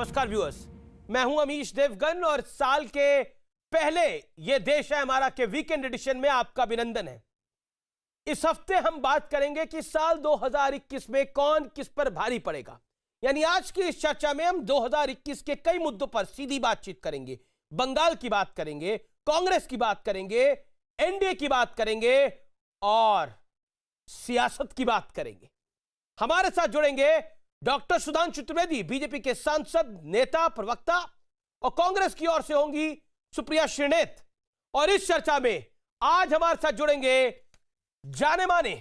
नमस्कार व्यूअर्स, मैं हूं अमीश देवगन और साल के पहले ये देश है हमारा के वीकेंड एडिशन में आपका अभिनंदन है। इस हफ्ते हम बात करेंगे कि साल 2021 में कौन किस पर भारी पड़ेगा। यानी आज की इस चर्चा में हम 2021 के कई मुद्दों पर सीधी बातचीत करेंगे। बंगाल की बात करेंगे, कांग्रेस की बात करेंगे, एनडीए की बात करेंगे और सियासत की बात करेंगे। हमारे साथ जुड़ेंगे डॉक्टर सुधांशु त्रिवेदी, बीजेपी के सांसद, नेता, प्रवक्ता, और कांग्रेस की ओर से होंगी सुप्रिया श्रीनेत। और इस चर्चा में आज हमारे साथ जुड़ेंगे जाने माने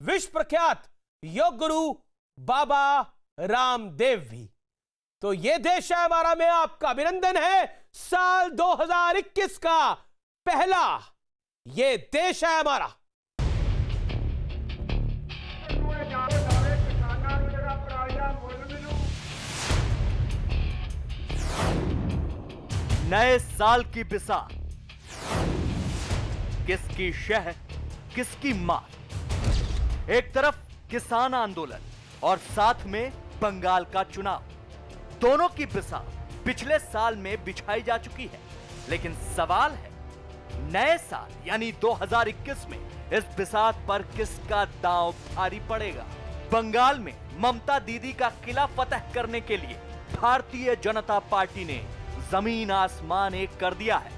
विश्व प्रख्यात योग गुरु बाबा रामदेव भी। तो यह देश है हमारा में आपका अभिनंदन है। साल 2021 का पहला यह देश है हमारा। नए साल की बिसात, किसकी शह किसकी मार। एक तरफ किसान आंदोलन और साथ में बंगाल का चुनाव, दोनों की बिसात पिछले साल में बिछाई जा चुकी है। लेकिन सवाल है, नए साल यानी 2021 में इस बिसात पर किसका दांव भारी पड़ेगा। बंगाल में ममता दीदी का किला फतह करने के लिए भारतीय जनता पार्टी ने जमीन आसमान एक कर दिया है।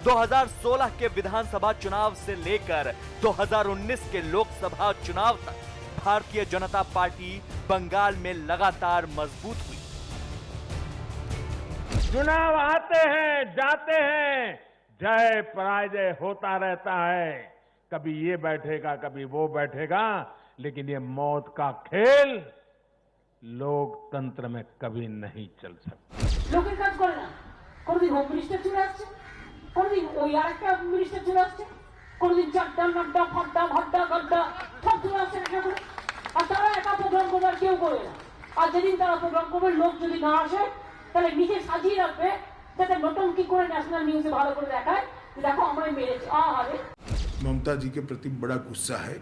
2016 के विधानसभा चुनाव से लेकर 2019 के लोकसभा चुनाव तक भारतीय जनता पार्टी बंगाल में लगातार मजबूत हुई। चुनाव आते हैं जाते हैं, जय पराजय होता रहता है। कभी ये बैठेगा कभी वो बैठेगा, लेकिन ये मौत का खेल लोकतंत्र में कभी नहीं चल सकता। लोकेर काज करे ना, कोनदिन होम मिनिस्टार चले आसছে, कोनदिन ওই আরেকটা মিনিস্টার চলে আসছে, কোনদিন চারটা নাড্ডা ফাড্ডা ভাড্ডা গাড্ডা সব চলে আসছে একটা করে। আর তারা একা প্রোগ্রাম করবে আর কেউ করে না। আর যেদিন তারা প্রোগ্রাম করবে, লোক যদি না আসে তাহলে নিজে সাজিয়ে রাখবে, যাতে নটঙ্কি করে ন্যাশনাল নিউজে ভালো করে দেখায় যে দেখো আমরা মেরেছি। আরে ममता जी के प्रति बड़ा गुस्सा है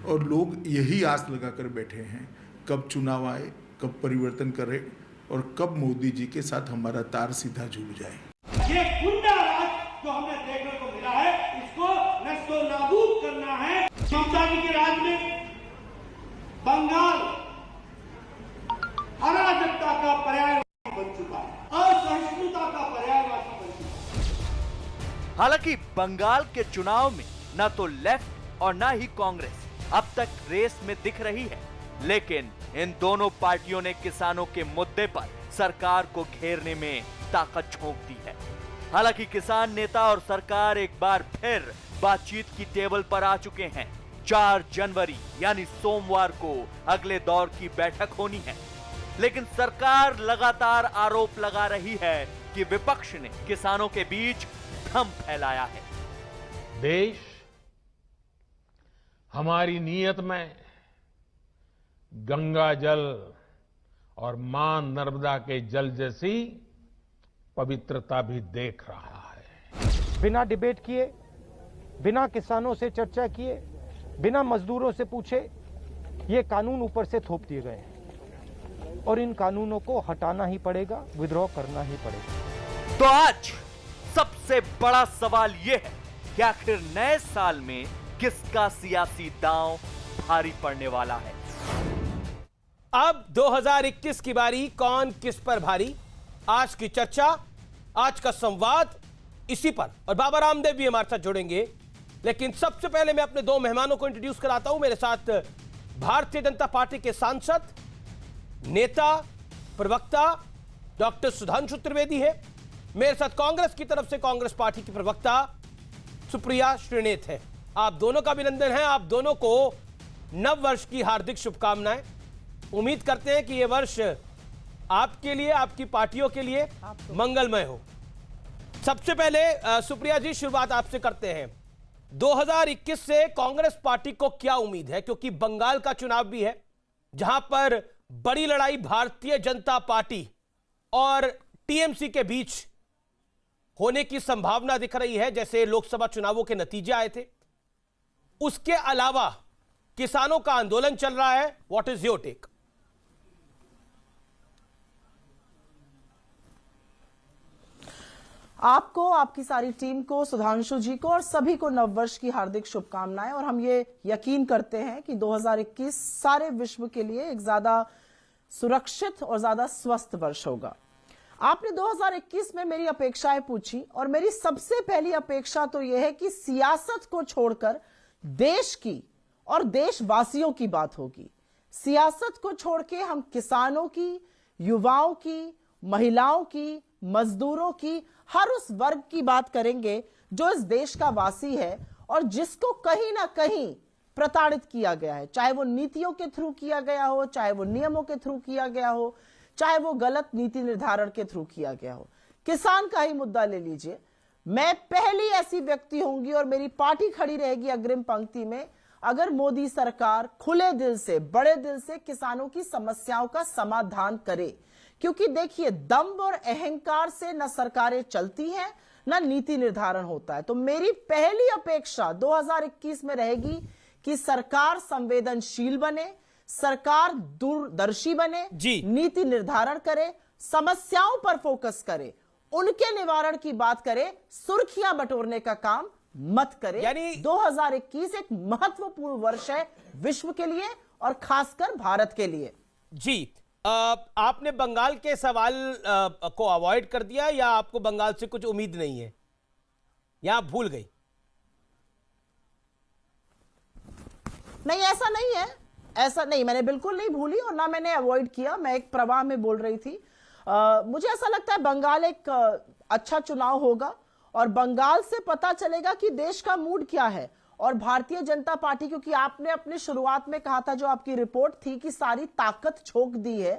और लोग यही आस लगाकर बैठे हैं कब चुनाव आए, कब परिवर्तन करे और कब मोदी जी के साथ हमारा तार सीधा जुड़ जाए। ये गुंडा राज जो हमें देखने को मिला है, इसको नस्तो नाबूद करना है। ममता जी के राज में बंगाल अराजकता का पर्यायवाची बन चुका है, असहिष्णुता का पर्यायवाची बन चुका है। हालांकि बंगाल के चुनाव में न तो लेफ्ट और न ही कांग्रेस अब तक रेस में दिख रही है, लेकिन इन दोनों पार्टियों ने किसानों के मुद्दे पर सरकार को घेरने में ताकत झोंक दी है। हालांकि किसान नेता और सरकार एक बार फिर बातचीत की टेबल पर आ चुके हैं। 4 जनवरी यानी सोमवार को अगले दौर की बैठक होनी है। लेकिन सरकार लगातार आरोप लगा रही है कि विपक्ष ने किसानों के बीच भ्रम फैलाया है। देश हमारी नियत में गंगा जल और मां नर्मदा के जल जैसी पवित्रता भी देख रहा है। बिना डिबेट किए, बिना किसानों से चर्चा किए, बिना मजदूरों से पूछे ये कानून ऊपर से थोप दिए गए हैं और इन कानूनों को हटाना ही पड़ेगा, विद्रॉ करना ही पड़ेगा। तो आज सबसे बड़ा सवाल यह है कि आखिर नए साल में किसका सियासी दांव भारी पड़ने वाला है। अब 2021 की बारी, कौन किस पर भारी। आज की चर्चा, आज का संवाद इसी पर, और बाबा रामदेव भी हमारे साथ जुड़ेंगे। लेकिन सबसे पहले मैं अपने 2 मेहमानों को इंट्रोड्यूस कराता हूं। मेरे साथ भारतीय जनता पार्टी के सांसद, नेता, प्रवक्ता डॉक्टर सुधांशु त्रिवेदी है। मेरे साथ कांग्रेस की तरफ से कांग्रेस पार्टी की प्रवक्ता सुप्रिया श्रीनेत है। आप दोनों का अभिनंदन है। आप दोनों को नव वर्ष की हार्दिक शुभकामनाएं। उम्मीद करते हैं कि यह वर्ष आपके लिए, आपकी पार्टियों के लिए मंगलमय हो। सबसे पहले सुप्रिया जी, शुरुआत आपसे करते हैं। 2021 से कांग्रेस पार्टी को क्या उम्मीद है, क्योंकि बंगाल का चुनाव भी है जहां पर बड़ी लड़ाई भारतीय जनता पार्टी और टीएमसी के बीच होने की संभावना दिख रही है, जैसे लोकसभा चुनावों के नतीजे आए थे। उसके अलावा किसानों का आंदोलन चल रहा है। What is your take? आपको, आपकी सारी टीम को, सुधांशु जी को और सभी को नववर्ष की हार्दिक शुभकामनाएं। और हम ये यकीन करते हैं कि 2021 सारे विश्व के लिए एक ज्यादा सुरक्षित और ज्यादा स्वस्थ वर्ष होगा। आपने 2021 में मेरी अपेक्षाएं पूछी और मेरी सबसे पहली अपेक्षा तो यह है कि सियासत को छोड़कर देश की और देशवासियों की बात होगी। सियासत को छोड़ के हम किसानों की, युवाओं की, महिलाओं की, मजदूरों की, हर उस वर्ग की बात करेंगे जो इस देश का वासी है और जिसको कहीं ना कहीं प्रताड़ित किया गया है, चाहे वो नीतियों के थ्रू किया गया हो, चाहे वो नियमों के थ्रू किया गया हो, चाहे वो गलत नीति निर्धारण के थ्रू किया गया हो। किसान का ही मुद्दा ले लीजिए, मैं पहली ऐसी व्यक्ति होंगी और मेरी पार्टी खड़ी रहेगी अग्रिम पंक्ति में अगर मोदी सरकार खुले दिल से, बड़े दिल से किसानों की समस्याओं का समाधान करे। क्योंकि देखिए, दंभ और अहंकार से न सरकारें चलती हैं न नीति निर्धारण होता है। तो मेरी पहली अपेक्षा 2021 में रहेगी कि सरकार संवेदनशील बने, सरकार दूरदर्शी बने, नीति निर्धारण करे, समस्याओं पर फोकस करे, उनके निवारण की बात करे, सुर्खियां बटोरने का काम मत करे। यानी 2021 एक महत्वपूर्ण वर्ष है विश्व के लिए और खासकर भारत के लिए। जी, आपने बंगाल के सवाल को अवॉइड कर दिया या आपको बंगाल से कुछ उम्मीद नहीं है, या आप भूल गई? नहीं, ऐसा नहीं है, ऐसा नहीं, मैंने बिल्कुल नहीं भूली और ना मैंने अवॉइड किया। मैं एक प्रवाह में बोल रही थी। मुझे ऐसा लगता है बंगाल एक अच्छा चुनाव होगा और बंगाल से पता चलेगा कि देश का मूड क्या है। और भारतीय जनता पार्टी, क्योंकि आपने अपने शुरुआत में कहा था, जो आपकी रिपोर्ट थी कि सारी ताकत झोंक दी है,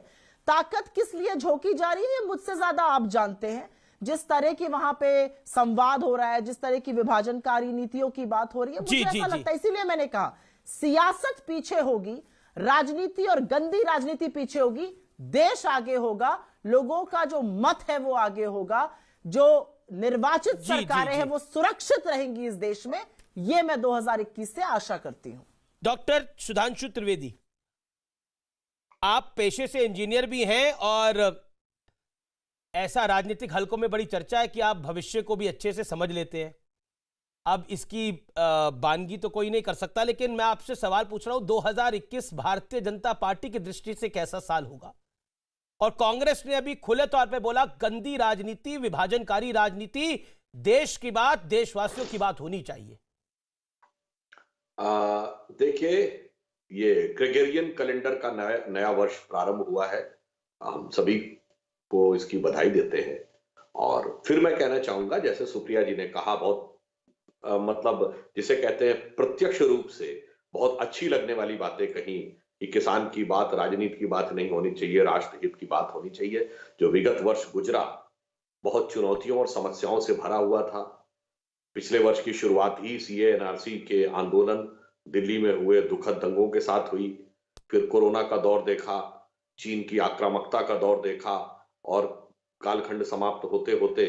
ताकत किस लिए झोंकी जा रही है ये मुझसे ज्यादा आप जानते हैं। जिस तरह की वहां पे संवाद हो रहा है, जिस तरह की विभाजनकारी नीतियों की बात हो रही है, मुझे ऐसा लगता है, इसीलिए मैंने कहा सियासत पीछे होगी, राजनीति और गंदी राजनीति पीछे होगी, देश आगे होगा, लोगों का जो मत है वो आगे होगा, जो निर्वाचित सरकारें हैं वो सुरक्षित रहेंगी इस देश में। ये मैं 2021 से आशा करती हूं। डॉक्टर सुधांशु त्रिवेदी, आप पेशे से इंजीनियर भी हैं और ऐसा राजनीतिक हलकों में बड़ी चर्चा है कि आप भविष्य को भी अच्छे से समझ लेते हैं। अब इसकी बानगी तो कोई नहीं कर सकता, लेकिन मैं आपसे सवाल पूछ रहा हूं, 2021 भारतीय जनता पार्टी की दृष्टि से कैसा साल होगा? और कांग्रेस ने अभी खुले तौर पे बोला गंदी राजनीति, विभाजनकारी राजनीति, देश की बात, देशवासियों की बात होनी चाहिए। देखिए, ये ग्रेगोरियन कैलेंडर का नया वर्ष प्रारंभ हुआ है। हम सभी को इसकी बधाई देते हैं। और फिर मैं कहना चाहूंगा, जैसे सुप्रिया जी ने कहा, बहुत मतलब जिसे कहते हैं प्रत्यक्ष रूप से बहुत अच्छी लगने वाली बातें कही कि किसान की बात, राजनीति की बात नहीं होनी चाहिए, राष्ट्रहित की बात होनी चाहिए। जो विगत वर्ष गुजरा बहुत चुनौतियों और समस्याओं से भरा हुआ था। पिछले वर्ष की शुरुआत ही सीए एनआरसी के आंदोलन, दिल्ली में हुए दुखद दंगों के साथ हुई। फिर कोरोना का दौर देखा, चीन की आक्रामकता का दौर देखा और कालखंड समाप्त होते होते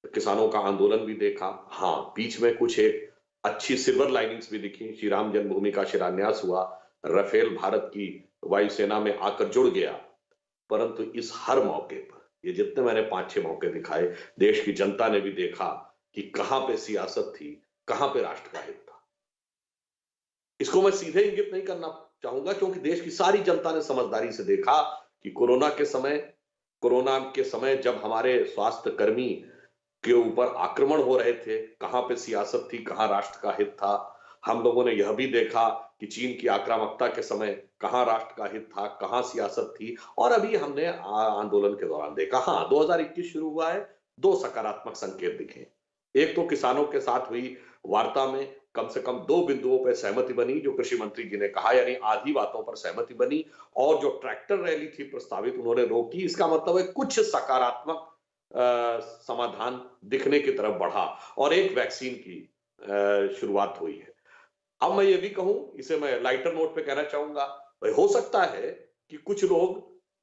किसानों का आंदोलन भी देखा। हाँ, बीच में कुछ एक अच्छी सिल्वर लाइनिंग्स भी दिखी। श्री राम जन्मभूमि का शिलान्यास हुआ, राफेल भारत की वायुसेना में आकर जुड़ गया। परंतु इस हर मौके पर, ये जितने मैंने 5-6 मौके दिखाए, देश की जनता ने भी देखा कि कहां पे सियासत थी, कहां पे राष्ट्र का हित था। इसको मैं सीधे इंगित नहीं करना चाहूंगा, क्योंकि देश की सारी जनता ने समझदारी से देखा कि कोरोना के समय जब हमारे स्वास्थ्य कर्मी के ऊपर आक्रमण हो रहे थे, कहां पे सियासत थी, कहां राष्ट्र का हित था। हम लोगों ने यह भी देखा कि चीन की आक्रामकता के समय कहां राष्ट्र का हित था, कहां सियासत थी। और अभी हमने आंदोलन के दौरान देखा, हाँ 2021 शुरू हुआ है, 2 सकारात्मक संकेत दिखे। एक तो किसानों के साथ हुई वार्ता में कम से कम 2 बिंदुओं पर सहमति बनी, जो कृषि मंत्री जी ने कहा, यानी आधी बातों पर सहमति बनी। और जो ट्रैक्टर रैली थी प्रस्तावित, उन्होंने रोकी। इसका मतलब है कुछ सकारात्मक समाधान दिखने की तरफ बढ़ा और एक वैक्सीन की शुरुआत हुई है। अब मैं ये भी कहूं, इसे मैं लाइटर नोट पे कहना चाहूंगा, भाई हो सकता है कि कुछ लोग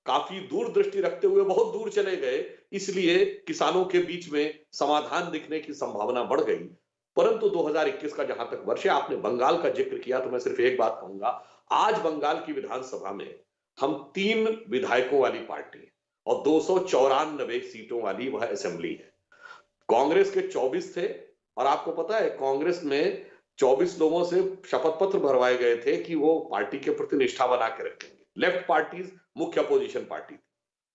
काफी दूर दृष्टि रखते हुए बहुत दूर चले गए, इसलिए किसानों के बीच में समाधान दिखने की संभावना बढ़ गई। परंतु 2021 का जहां तक वर्ष है, आपने बंगाल का जिक्र किया, तो मैं सिर्फ एक बात कहूंगा, आज बंगाल की विधानसभा में हम 3 विधायकों वाली पार्टी और 294 सीटों वाली वह असेंबली है। कांग्रेस के 24 थे, और आपको पता है कांग्रेस में 24 लोगों से शपथ पत्र भरवाए गए थे कि वो पार्टी के प्रति निष्ठा बना के रखेंगे। लेफ्ट पार्टीज मुख्य अपोजिशन पार्टी।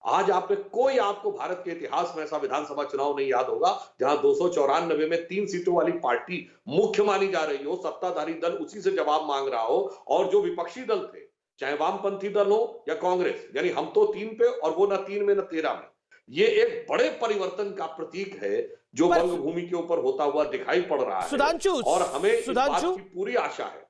आज आपको भारत के इतिहास में ऐसा विधानसभा चुनाव नहीं याद होगा जहां 294 में 3 सीटों वाली पार्टी मुख्य मानी जा रही हो, सत्ताधारी दल उसी से जवाब मांग रहा हो, और जो विपक्षी दल थे, चाहे वामपंथी दल हो या कांग्रेस, यानी हम तो 3 पे और वो न 3 में न 13 में। ये एक बड़े परिवर्तन का प्रतीक है जो बंग भूमि के ऊपर होता हुआ दिखाई पड़ रहा है, और हमें इस बात की पूरी आशा है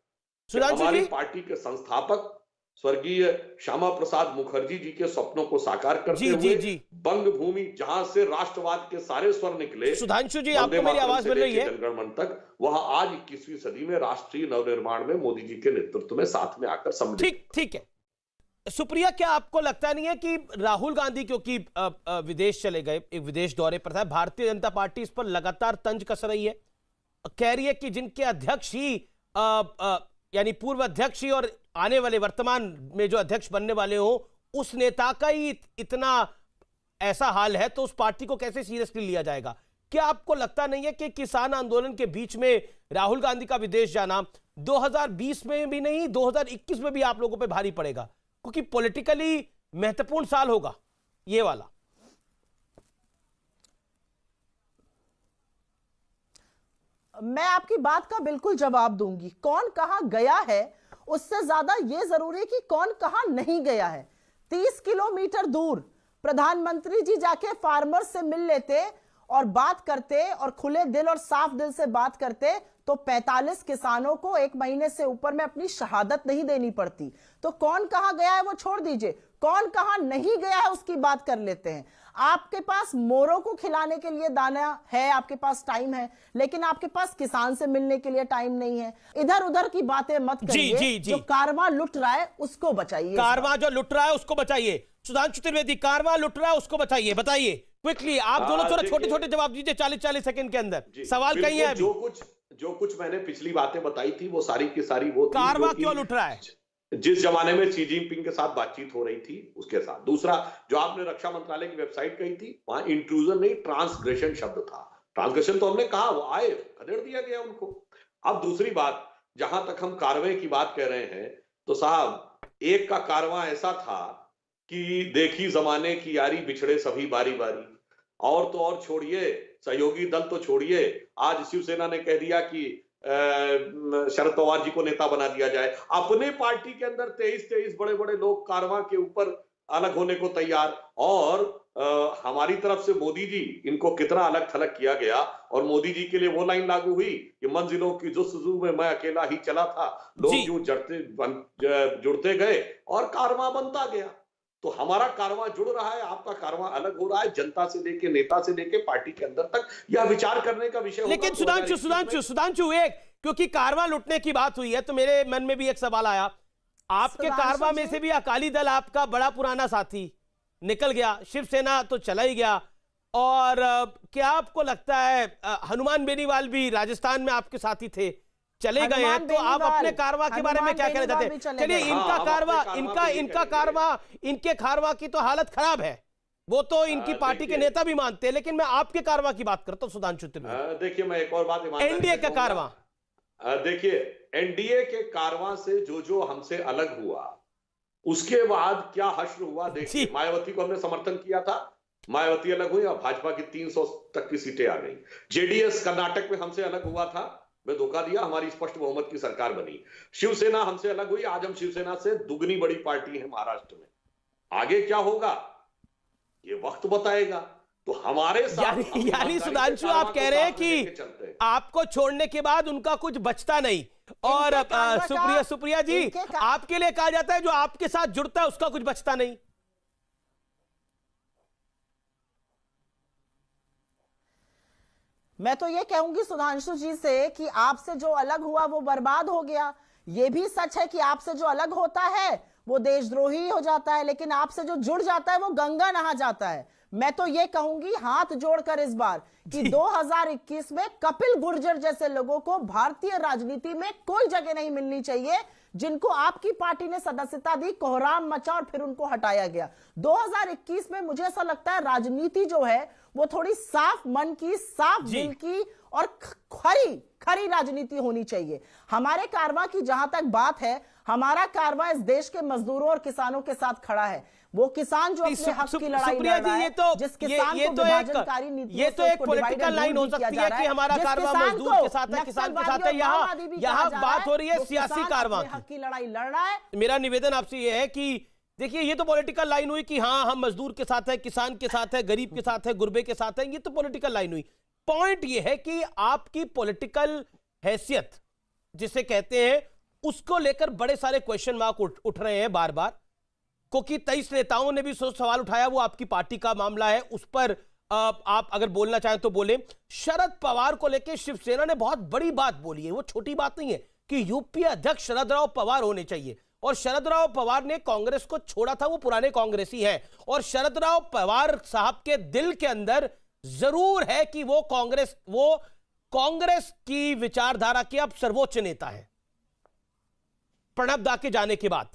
कि हमारी पार्टी के संस्थापक स्वर्गीय श्यामा प्रसाद मुखर्जी जी के सपनों को साकार करते हुए बंग भूमि जहां से राष्ट्रवाद के सारे स्वर निकले, सुधांशु जी आपको मेरी आवाज मिल रही है, जनगण मन तक, वहां आज 21वीं सदी में राष्ट्रीय नवनिर्माण में मोदी जी के नेतृत्व में साथ में आकर सम्मिलित। ठीक है सुप्रिया, क्या आपको लगता नहीं है कि राहुल गांधी क्योंकि विदेश चले गए, एक विदेश दौरे पर था, भारतीय जनता पार्टी इस पर लगातार तंज कस रही है, कह रही है कि जिनके अध्यक्ष ही यानी पूर्व अध्यक्ष ही और आने वाले वर्तमान में जो अध्यक्ष बनने वाले हो उस नेता का ही इतना ऐसा हाल है तो उस पार्टी को कैसे सीरियसली लिया जाएगा? क्या आपको लगता नहीं है कि किसान आंदोलन के बीच में राहुल गांधी का विदेश जाना 2020 में भी नहीं 2021 में भी आप लोगों पे भारी पड़ेगा, क्योंकि पॉलिटिकली महत्वपूर्ण साल होगा ये वाला? मैं आपकी बात का बिल्कुल जवाब दूंगी। कौन कहां गया है उससे ज्यादा यह जरूरी है कि कौन कहां नहीं गया है। 30 किलोमीटर दूर प्रधानमंत्री जी जाके फार्मर्स से मिल लेते और बात करते और खुले दिल और साफ दिल से बात करते तो 45 किसानों को 1 महीने से ऊपर में अपनी शहादत नहीं देनी पड़ती। तो कौन कहां गया है वो छोड़ दीजिए, कौन कहां नहीं गया है उसकी बात कर लेते हैं। आपके पास मोरों को खिलाने के लिए दाना है, आपके पास टाइम है, लेकिन आपके पास किसान से मिलने के लिए टाइम नहीं है। इधर उधर की बातें मत करिए। जो कारवां लुट रहा है उसको बचाइए। कारवां जो लुट रहा है उसको बचाइए। सुधांशु त्रिवेदी, कारवां लुट रहा है उसको बचाइए, बताइए क्विकली। आप दोनों थोड़ा छोटे छोटे जवाब दीजिए 40-40 सेकंड के अंदर। सवाल कहीं है? जो कुछ मैंने पिछली बातें बताई थी वो सारी की सारी वो कारवां क्यों लुट रहा है? जिस जमाने में शी जिनपिंग के साथ बातचीत हो रही थी उसके साथ। दूसरा, जो आपने रक्षा मंत्रालय की वेबसाइट कही थी, वहां इंट्रूजन नहीं ट्रांसग्रेशन शब्द था। ट्रांसग्रेशन तो हमने कहा, वो आए, खदेड़ दिया गया उनको। अब दूसरी बात, जहां तक हम कारवां की बात कर रहे हैं, तो साहब एक का कारवां ऐसा था कि देखी जमाने की यारी बिछड़े सभी बारी बारी। और तो और छोड़िए, सहयोगी दल तो छोड़िए, आज शिवसेना ने कह दिया कि शरद पवार जी को नेता बना दिया जाए। अपने पार्टी के अंदर 23 बड़े बड़े लोग कारवां के ऊपर अलग होने को तैयार, और हमारी तरफ से मोदी जी, इनको कितना अलग थलग किया गया। और मोदी जी के लिए वो लाइन लागू हुई कि मंजिलों की जुस्तजू में मैं अकेला ही चला था, लोग यूं जुड़ते गए और कारवां बनता गया। तो हमारा कारवां जुड़ रहा है, आपका कारवां अलग हो रहा है। जनता से लेके, नेता से लेके पार्टी के अंदर तक यह विचार करने का विषय। लेकिन सुधांशु एक, क्योंकि कारवां लुटने की बात हुई है तो मेरे मन में भी एक सवाल आया। आपके कारवां में से भी अकाली दल आपका बड़ा पुराना साथी निकल गया, शिवसेना तो चला ही गया, और क्या आपको लगता है हनुमान बेनीवाल भी राजस्थान में आपके साथी थे, चले गए हैं, तो आप अपने कारवां के बारे में क्या कहना चाहते हैं? चलिए, इनके कारवां की तो हालत खराब है, वो तो इनकी पार्टी के नेता भी मानते हैं, लेकिन मैं आपके कारवां की बात करता हूं सुधांशु त्रिवेदी। देखिए, मैं एक और बात, एनडीए का कारवां, देखिए एनडीए के कारवां से जो हमसे अलग हुआ, उसके बाद क्या हश्र हुआ। देखिए, मायावती को हमने समर्थन किया था, मायावती अलग हुई और भाजपा की 300 तक की सीटें आ गई। जेडीएस कर्नाटक में हमसे अलग हुआ था, मैं धोखा दिया, हमारी स्पष्ट बहुमत की सरकार बनी। शिवसेना हमसे अलग हुई, आज हम शिवसेना से दुगनी बड़ी पार्टी है महाराष्ट्र में। आगे क्या होगा ये वक्त बताएगा। तो हमारे साथ यानी सुधांशु आप कह रहे हैं कि आपको छोड़ने के बाद उनका कुछ बचता नहीं। और सुप्रिया जी, आपके लिए कहा जाता है जो आपके साथ जुड़ता है उसका कुछ बचता नहीं। मैं तो ये कहूंगी सुधांशु जी से कि आपसे जो अलग हुआ वो बर्बाद हो गया। ये भी सच है कि आपसे जो अलग होता है वो देशद्रोही हो जाता है, लेकिन आपसे जो जुड़ जाता है वो गंगा नहा जाता है। मैं तो ये कहूंगी हाथ जोड़कर इस बार कि 2021 में कपिल गुर्जर जैसे लोगों को भारतीय राजनीति में कोई जगह नहीं मिलनी चाहिए, जिनको आपकी पार्टी ने सदस्यता दी, कोहराम मचा और फिर उनको हटाया गया। 2021 में मुझे ऐसा लगता है राजनीति जो है वो थोड़ी साफ मन की, साफ दिल की और खरी राजनीति होनी चाहिए। हमारे कारवां की जहां तक बात है, हमारा कारवां इस देश के मजदूरों और किसानों के साथ खड़ा है। वो किसान जो अपने हक की लड़ाई लड़ रहा है, जिस किसान को विभाजनकारी नीतियों से एक पॉलिटिकल लाइन हो सकती है कि हमारा कारवां मजदूर के साथ है, किसान के साथ है। यहाँ बात हो रही है सियासी कारवां हक की लड़ाई लड़ रहा है। मेरा निवेदन आपसे ये है कि देखिए, ये तो पॉलिटिकल लाइन हुई कि हाँ हम मजदूर के साथ है, किसान के साथ है, गरीब के साथ है, गुरबे के साथ है, ये तो पॉलिटिकल लाइन हुई। पॉइंट ये है कि आपकी पॉलिटिकल हैसियत जिसे कहते हैं, उसको लेकर बड़े सारे क्वेश्चन मार्क उठ रहे हैं बार बार, क्योंकि 23 नेताओं ने भी सवाल उठाया, वो आपकी पार्टी का मामला है, उस पर आप अगर बोलना चाहें तो बोले। शरद पवार को लेकर शिवसेना ने बहुत बड़ी बात बोली है, वो छोटी बात नहीं है कि यूपीए अध्यक्ष शरद राव पवार होने चाहिए। और शरद राव पवार ने कांग्रेस को छोड़ा था, वो पुराने कांग्रेसी हैं, और शरद राव पवार साहब के दिल के अंदर जरूर है कि वो कांग्रेस की विचारधारा के अब सर्वोच्च नेता हैं प्रणब दा के जाने के बाद।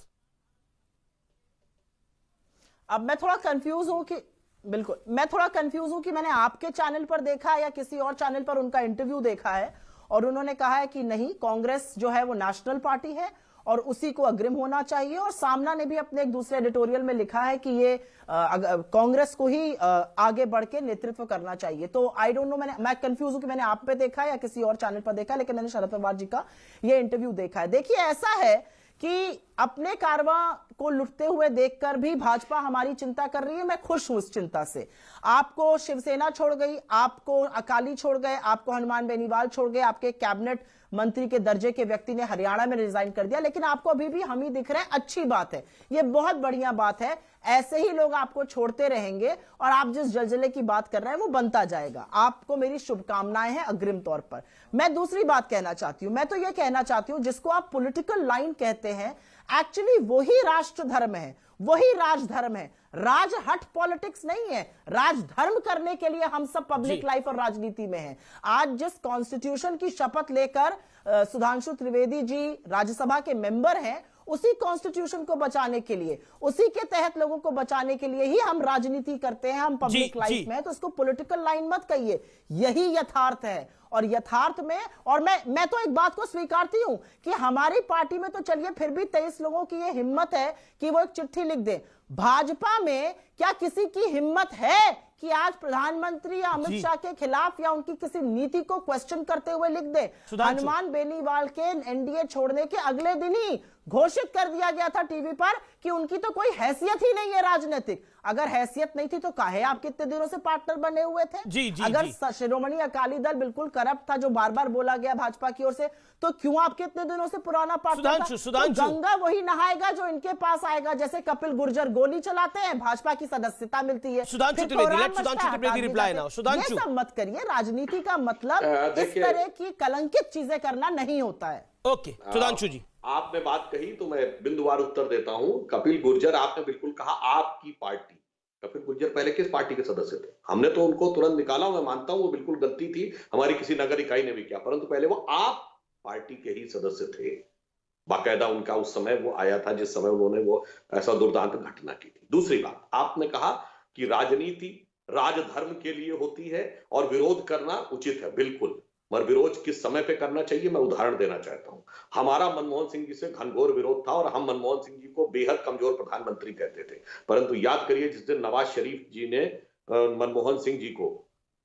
अब मैं थोड़ा कंफ्यूज हूं कि बिल्कुल मैं थोड़ा कंफ्यूज हूं कि मैंने आपके चैनल पर देखा या किसी और चैनल पर उनका इंटरव्यू देखा है और उन्होंने कहा है कि नहीं, कांग्रेस जो है वो नेशनल पार्टी है और उसी को अग्रिम होना चाहिए। और सामना ने भी अपने एक दूसरे एडिटोरियल में लिखा है कि ये कांग्रेस को ही आगे बढ़ के नेतृत्व करना चाहिए। तो आई डोंट नो, मैं कंफ्यूज हूं कि मैंने आप पे देखा या किसी और चैनल पर देखा, लेकिन मैंने शरद पवार जी का ये इंटरव्यू देखा है। देखिए, ऐसा है कि अपने कारवां को लुटते हुए देखकर भी भाजपा हमारी चिंता कर रही है। मैं खुश हूं इस चिंता से। आपको शिवसेना छोड़ गई, आपको अकाली छोड़ गए, आपको हनुमान बेनीवाल छोड़ गए, आपके कैबिनेट मंत्री के दर्जे के व्यक्ति ने हरियाणा में रिजाइन कर दिया, लेकिन आपको अभी भी हम ही दिख रहे हैं। अच्छी बात है, ये बहुत बढ़िया बात है। ऐसे ही लोग आपको छोड़ते रहेंगे और आप जिस जलजले की बात कर रहे हैं वो बनता जाएगा। आपको मेरी शुभकामनाएं हैं अग्रिम तौर पर। मैं दूसरी बात कहना चाहती हूं, मैं तो ये कहना चाहती हूं, जिसको आप पॉलिटिकल लाइन कहते हैं, एक्चुअली वही राष्ट्र धर्म है, वही राजधर्म है। राजहट पॉलिटिक्स नहीं है, राजधर्म करने के लिए हम सब पब्लिक लाइफ और राजनीति में हैं। आज जिस कॉन्स्टिट्यूशन की शपथ लेकर सुधांशु त्रिवेदी जी राज्यसभा के मेंबर हैं, उसी कॉन्स्टिट्यूशन को बचाने के लिए, उसी के तहत लोगों को बचाने के लिए ही हम राजनीति करते हैं, हम पब्लिक लाइफ में। तो इसको पॉलिटिकल लाइन मत कहिए, यही यथार्थ है। और यथार्थ में, और मैं तो एक बात को स्वीकारती हूं कि हमारी पार्टी में तो चलिए फिर भी 23 लोगों की ये हिम्मत है कि वो एक चिट्ठी लिख दें। भाजपा में क्या किसी की हिम्मत है कि आज प्रधानमंत्री या अमित शाह के खिलाफ या उनकी किसी नीति को क्वेश्चन करते हुए लिख दे? हनुमान बेनीवाल के एनडीए छोड़ने के अगले दिन ही घोषित कर दिया गया था टीवी पर कि उनकी तो कोई हैसियत ही नहीं है राजनीतिक। अगर हैसियत नहीं थी तो काहे आप कितने दिनों से पार्टनर बने हुए थे? अगर शिरोमणि अकाली दल बिल्कुल करप्ट था, जो बार बार बोला गया भाजपा की ओर से, तो क्यों आप कितने दिनों से पुराना पार्टनर था? तो गंगा वही नहाएगा जो इनके पास आएगा। जैसे कपिल गुर्जर गोली चलाते हैं, भाजपा की सदस्यता मिलती है। ये सब मत करिए। राजनीति का मतलब इस तरह की कलंकित चीजें करना नहीं होता है। ओके, सुधांशु जी, आपने बात कही तो मैं बिंदुवार उत्तर देता हूं। कपिल गुर्जर, आपने बिल्कुल कहा आपकी पार्टी। कपिल गुर्जर पहले किस पार्टी के सदस्य थे? हमने तो उनको तुरंत निकाला। मैं मानता हूं वो बिल्कुल गलती थी, हमारी किसी नगर इकाई ने भी किया, परंतु पहले वो आप पार्टी के ही सदस्य थे। बाकायदा उनका उस समय वो आया था जिस समय उन्होंने वो ऐसा दुर्दांत घटना की थी। दूसरी बात, आपने कहा कि राजनीति राजधर्म के लिए होती है और विरोध करना उचित है। बिल्कुल, मगर विरोध किस समय पे करना चाहिए मैं उदाहरण देना चाहता हूं। हमारा मनमोहन सिंह जी से घनघोर विरोध था और हम मनमोहन सिंह जी को बेहद कमजोर प्रधानमंत्री कहते थे, परंतु याद करिए जिस दिन नवाज शरीफ जी ने मनमोहन सिंह जी को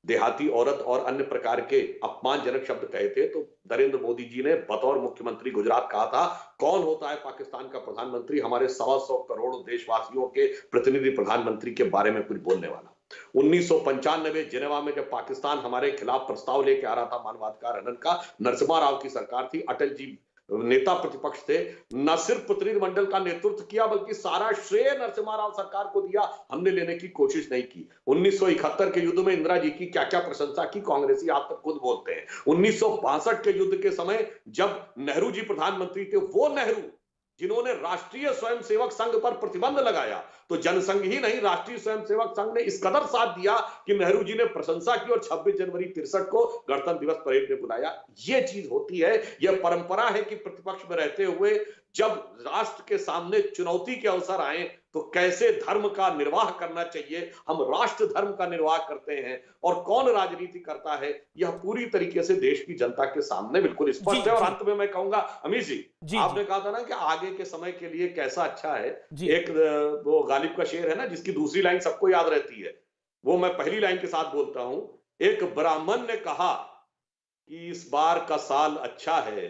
देहाती औरत और अन्य प्रकार के अपमानजनक शब्द कहे थे, तो नरेंद्र मोदी जी ने बतौर मुख्यमंत्री गुजरात कहा था, कौन होता है पाकिस्तान का प्रधानमंत्री हमारे 125 करोड़ देशवासियों के प्रतिनिधि प्रधानमंत्री के बारे में कुछ बोलने वाला। 1995 जिनेवा में जब पाकिस्तान हमारे खिलाफ प्रस्ताव लेके आ रहा था मानवाधिकार हनन का, नरसिम्हा राव की सरकार थी, अटल जी नेता प्रतिपक्ष थे, न सिर्फ प्रतिनिधिमंडल का नेतृत्व किया बल्कि सारा श्रेय नरसिम्हा राव सरकार को दिया, हमने लेने की कोशिश नहीं की। 1971 के युद्ध में इंदिरा जी की क्या क्या प्रशंसा की कांग्रेसी आप तक खुद बोलते हैं। 1962 के युद्ध के समय जब नेहरू जी प्रधानमंत्री थे, वो नेहरू जिन्होंने राष्ट्रीय स्वयंसेवक संघ पर प्रतिबंध लगाया, तो जनसंघ ही नहीं राष्ट्रीय स्वयंसेवक संघ ने इस कदर साथ दिया कि नेहरू जी ने प्रशंसा की और 26 जनवरी 63 को गणतंत्र दिवस परेड में बुलाया। यह चीज होती है, यह परंपरा है कि प्रतिपक्ष में रहते हुए जब राष्ट्र के सामने चुनौती के अवसर आए तो कैसे धर्म का निर्वाह करना चाहिए, हम राष्ट्र धर्म का निर्वाह करते हैं और कौन राजनीति करता है, यह पूरी तरीके से देश की जनता के सामने बिल्कुल स्पष्ट है। और अंत में मैं कहूंगा अमीर जी, आपने कहा था ना कि आगे के समय के लिए कैसा अच्छा है, एक वो गालिब का शेर है ना जिसकी दूसरी लाइन सबको याद रहती है, वो मैं पहली लाइन के साथ बोलता हूं। एक ब्राह्मण ने कहा कि इस बार का साल अच्छा है,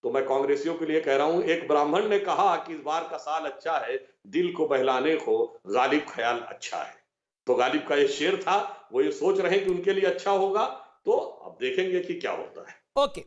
तो मैं कांग्रेसियों के लिए कह रहा हूं, एक ब्राह्मण ने कहा कि इस बार का साल अच्छा है, दिल को बहलाने को गालिब ख्याल अच्छा है। तो गालिब का ये शेर था, वो ये सोच रहे हैं कि उनके लिए अच्छा होगा, तो अब देखेंगे कि क्या होता है।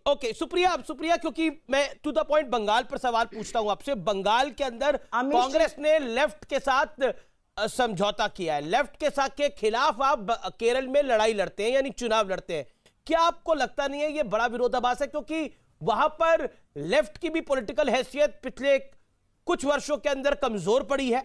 ओके सुप्रिया, क्योंकि मैं टू द पॉइंट बंगाल पर सवाल पूछता हूं आपसे। बंगाल के अंदर कांग्रेस ने लेफ्ट के साथ समझौता किया है, लेफ्ट के साथ के खिलाफ आप केरल में लड़ाई लड़ते हैं, यानी चुनाव लड़ते हैं। क्या आपको लगता नहीं है ये बड़ा विरोधाभास है, क्योंकि वहां पर लेफ्ट की भी पॉलिटिकल हैसियत पिछले कुछ वर्षों के अंदर कमजोर पड़ी है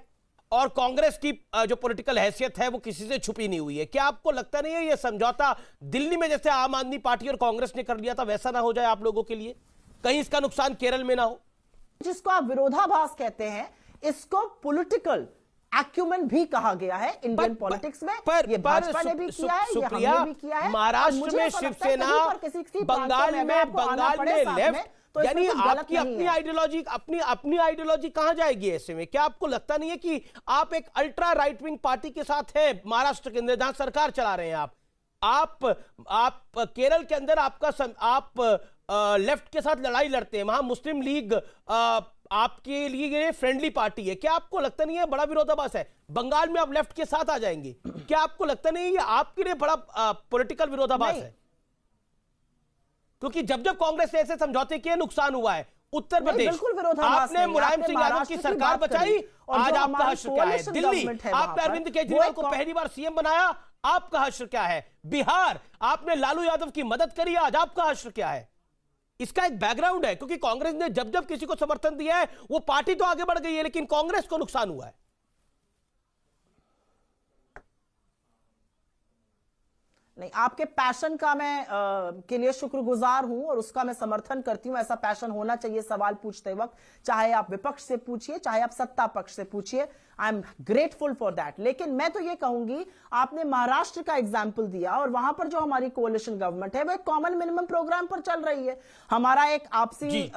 और कांग्रेस की जो पॉलिटिकल हैसियत है वो किसी से छुपी नहीं हुई है। क्या आपको लगता नहीं है ये समझौता दिल्ली में जैसे आम आदमी पार्टी और कांग्रेस ने कर लिया था वैसा ना हो जाए आप लोगों के लिए, कहीं इसका नुकसान केरल में ना हो? जिसको आप विरोधाभास कहते हैं, इसको पॉलिटिकल एक्यूमेन भी कहा गया है इंडियन पॉलिटिक्स में। ये भाजपा ने भी किया है, ये हमने भी किया है। महाराष्ट्र में शिवसेना, बंगाल में लेफ्ट, यानी आपकी अपनी आइडियोलॉजी कहां जाएगी ऐसे में? क्या आपको लगता नहीं है कि आप एक अल्ट्रा राइट विंग पार्टी के साथ हैं महाराष्ट्र के अंदर जहां सरकार चला रहे हैं आप केरल के अंदर आप लेफ्ट के साथ लड़ाई लड़ते हैं, वहां मुस्लिम लीग आपके लिए ये फ्रेंडली पार्टी है। क्या आपको लगता नहीं है बड़ा विरोधाभास है? बंगाल में आप लेफ्ट के साथ आ जाएंगे, क्या आपको लगता नहीं है ये आपके लिए बड़ा पॉलिटिकल विरोधाभास है? क्योंकि जब कांग्रेस ने ऐसे समझौते किए नुकसान हुआ है। उत्तर प्रदेश आपने मुलायम सिंह यादव की सरकार बचाई, आज आपका हश्र क्या है? दिल्ली आपने अरविंद केजरीवाल को पहली बार सीएम बनाया, आपका हश्र क्या है? बिहार आपने लालू यादव की मदद करी, आज आपका हश्र क्या है? इसका एक बैकग्राउंड है, क्योंकि कांग्रेस ने जब जब किसी को समर्थन दिया है वो पार्टी तो आगे बढ़ गई है लेकिन कांग्रेस को नुकसान हुआ है। नहीं, आपके पैशन का मैं के लिए शुक्रगुजार हूं और उसका मैं समर्थन करती हूं। ऐसा पैशन होना चाहिए सवाल पूछते वक्त, चाहे आप विपक्ष से पूछिए चाहे आप सत्ता पक्ष से पूछिए। I am grateful for that. लेकिन मैं तो ये कहूंगी, आपने महाराष्ट्र का एग्जाम्पल दिया और वहां पर जो हमारी कोalition गवर्नमेंट है वो एक कॉमन मिनिमम प्रोग्राम पर चल रही है। हमारा एक आपसी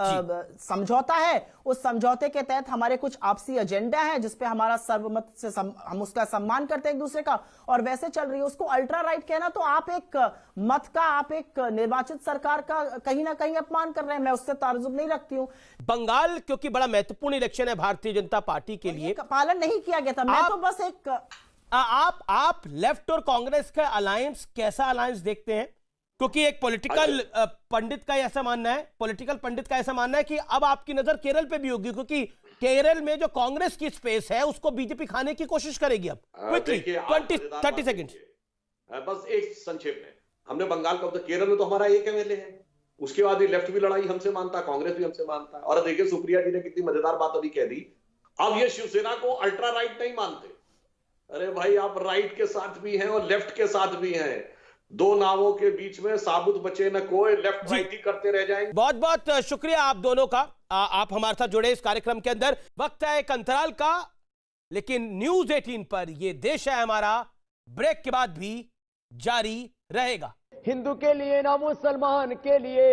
समझौता है, उस समझौते के तहत हमारे कुछ आपसी एजेंडा है जिसपे हमारा सर्वमत से हम उसका सम्मान करते हैं एक दूसरे का, और वैसे चल रही है। उसको अल्ट्रा राइट कहना तो आप एक मत का, आप एक निर्वाचित सरकार का कहीं ना कहीं अपमान कर रहे हैं। मैं उससे ताज्जुब नहीं रखती हूं। बंगाल क्योंकि बड़ा महत्वपूर्ण इलेक्शन है भारतीय जनता पार्टी के लिए, पालन नहीं किया गया था। मैं तो बस एक आप लेफ्ट और कांग्रेस का अलायंस कैसा अलायंस देखते हैं? क्योंकि एक पॉलिटिकल पंडित का ऐसा मानना है, पॉलिटिकल पंडित का ऐसा मानना है कि अब आपकी नजर केरल पे भी होगी, क्योंकि केरल में जो कांग्रेस की स्पेस है उसको बीजेपी खाने की कोशिश करेगी। अब क्विकली 20-30 सेकंड बस एक संक्षेप में, हमने बंगाल का, केरल में तो हमारा एक एमएलए है, उसके बाद ही लेफ्ट भी लड़ाई हमसे मानता है, कांग्रेस भी हमसे मानता है। और देखिए सुप्रिया जी ने कितनी मजेदार बात अभी कह दी, अब ये शिवसेना को अल्ट्रा राइट नहीं मानते। अरे भाई, आप राइट के साथ भी हैं और लेफ्ट के साथ भी हैं, दो नावों के बीच में साबुत बचे न कोई, लेफ्ट राइट ही करते रह जाएंगे। बहुत बहुत शुक्रिया आप दोनों का, आप हमारे साथ जुड़े इस कार्यक्रम के अंदर। वक्त है एक अंतराल का, लेकिन न्यूज 18 पर ये देश है हमारा ब्रेक के बाद भी जारी रहेगा। हिंदू के लिए ना मुसलमान के लिए,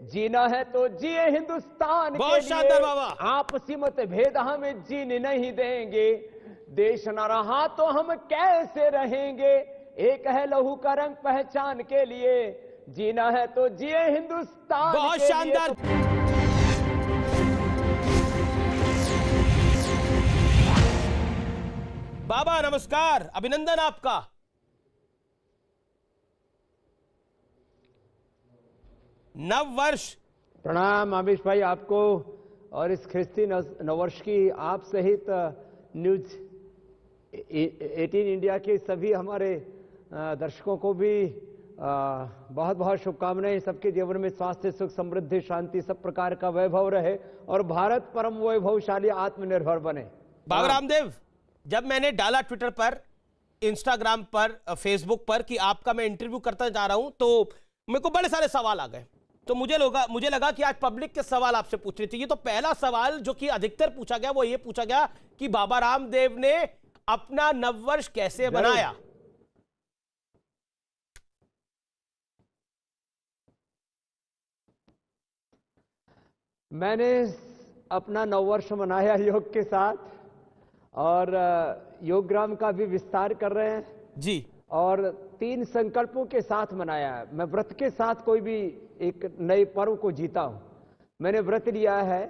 जीना है तो जिए हिंदुस्तान के लिए। शानदार बाबा। आपसी मतभेद हमें जीने नहीं देंगे, देश न रहा तो हम कैसे रहेंगे। एक है लहू का रंग पहचान के लिए, जीना है तो जिए हिंदुस्तान के लिए। बहुत शानदार। बाबा नमस्कार, अभिनंदन आपका। नव वर्ष। प्रणाम अमीश भाई आपको और इस ख्रिस्ती नववर्ष की आप सहित न्यूज 18 इंडिया के सभी हमारे दर्शकों को भी बहुत बहुत शुभकामनाएं। सबके जीवन में स्वास्थ्य, सुख, समृद्धि, शांति, सब प्रकार का वैभव रहे और भारत परम वैभवशाली आत्मनिर्भर बने। बाबा रामदेव, जब मैंने डाला ट्विटर पर, इंस्टाग्राम पर, फेसबुक पर कि आपका मैं इंटरव्यू करता जा रहा हूं, तो मेरे को बड़े सारे सवाल आ गए तो मुझे लगा कि आज पब्लिक के सवाल आपसे पूछने चाहिए। तो पहला सवाल जो कि अधिकतर पूछा गया वो ये पूछा गया कि बाबा रामदेव ने अपना नववर्ष कैसे बनाया। मैंने अपना नववर्ष मनाया योग के साथ, और योगग्राम का भी विस्तार कर रहे हैं जी, और 3 संकल्पों के साथ मनाया है। मैं व्रत के साथ कोई भी एक नए पर्व को जीता हूं। मैंने व्रत लिया है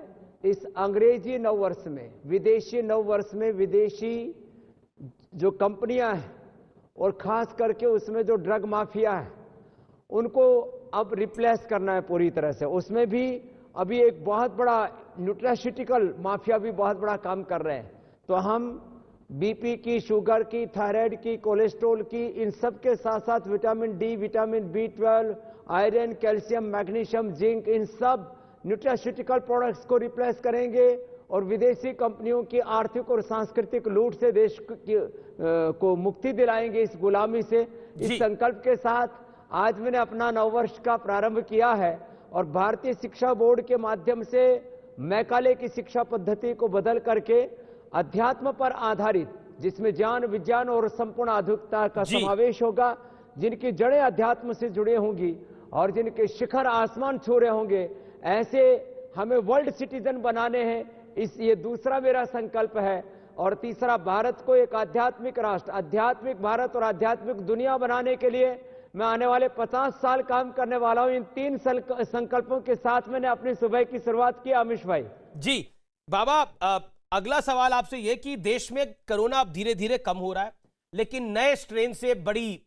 इस अंग्रेजी नववर्ष में, विदेशी नववर्ष में, विदेशी जो कंपनियां हैं और खास करके उसमें जो ड्रग माफिया है उनको अब रिप्लेस करना है पूरी तरह से। उसमें भी अभी एक बहुत बड़ा न्यूट्रास्यूटिकल माफिया भी बहुत बड़ा काम कर रहे हैं। तो हम बीपी की, शुगर की, थायराइड की, कोलेस्ट्रॉल की, इन सब के साथ साथ vitamin D, vitamin B12, iron, calcium, magnesium, zinc, इन सब न्यूट्रास्यूटिकल प्रोडक्ट्स को रिप्लेस करेंगे और विदेशी कंपनियों की आर्थिक और सांस्कृतिक लूट से देश को मुक्ति दिलाएंगे इस गुलामी से। इस संकल्प के साथ आज मैंने अपना नववर्ष का प्रारंभ किया है और भारतीय शिक्षा बोर्ड के माध्यम से मैकाले की शिक्षा पद्धति को बदल करके अध्यात्म पर आधारित, जिसमें ज्ञान, विज्ञान और संपूर्ण आधुनिकता का समावेश होगा, जिनकी जड़ें अध्यात्म से जुड़े होंगी और जिनके शिखर आसमान छू रहे होंगे, ऐसे हमें वर्ल्ड सिटीजन बनाने हैं। ये दूसरा मेरा संकल्प है। और तीसरा, भारत को एक आध्यात्मिक राष्ट्र, आध्यात्मिक भारत और आध्यात्मिक दुनिया बनाने के लिए मैं आने वाले 50 साल काम करने वाला हूं। इन 3 संकल्पों के साथ मैंने अपनी सुबह की शुरुआत की। अमीश भाई जी, बाबा अगला सवाल आपसे यह कि देश में कोरोना अब धीरे धीरे कम हो रहा है, लेकिन नए स्ट्रेन से बड़ी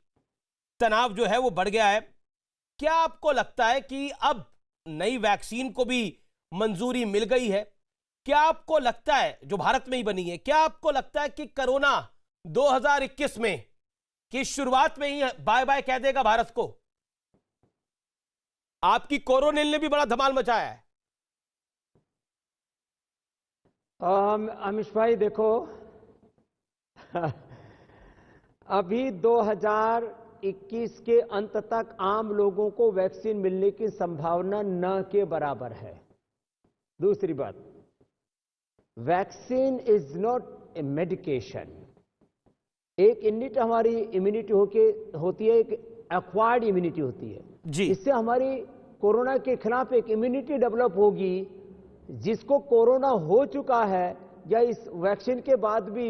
तनाव जो है वो बढ़ गया है। क्या आपको लगता है कि अब नई वैक्सीन को भी मंजूरी मिल गई है? क्या आपको लगता है, जो भारत में ही बनी है, क्या आपको लगता है कि कोरोना 2021 में की शुरुआत में ही बाय बाय कह देगा भारत को? आपकी कोरोनिल ने भी बड़ा धमाल मचाया है। अमीश भाई देखो, अभी 2021 के अंत तक आम लोगों को वैक्सीन मिलने की संभावना न के बराबर है। दूसरी बात, vaccine is not a medication. एक यूनिट हमारी इम्यूनिटी होती है, एक एक्वायर्ड इम्यूनिटी होती है जी। इससे हमारी कोरोना के खिलाफ एक इम्यूनिटी डेवलप होगी। जिसको कोरोना हो चुका है या इस वैक्सीन के बाद भी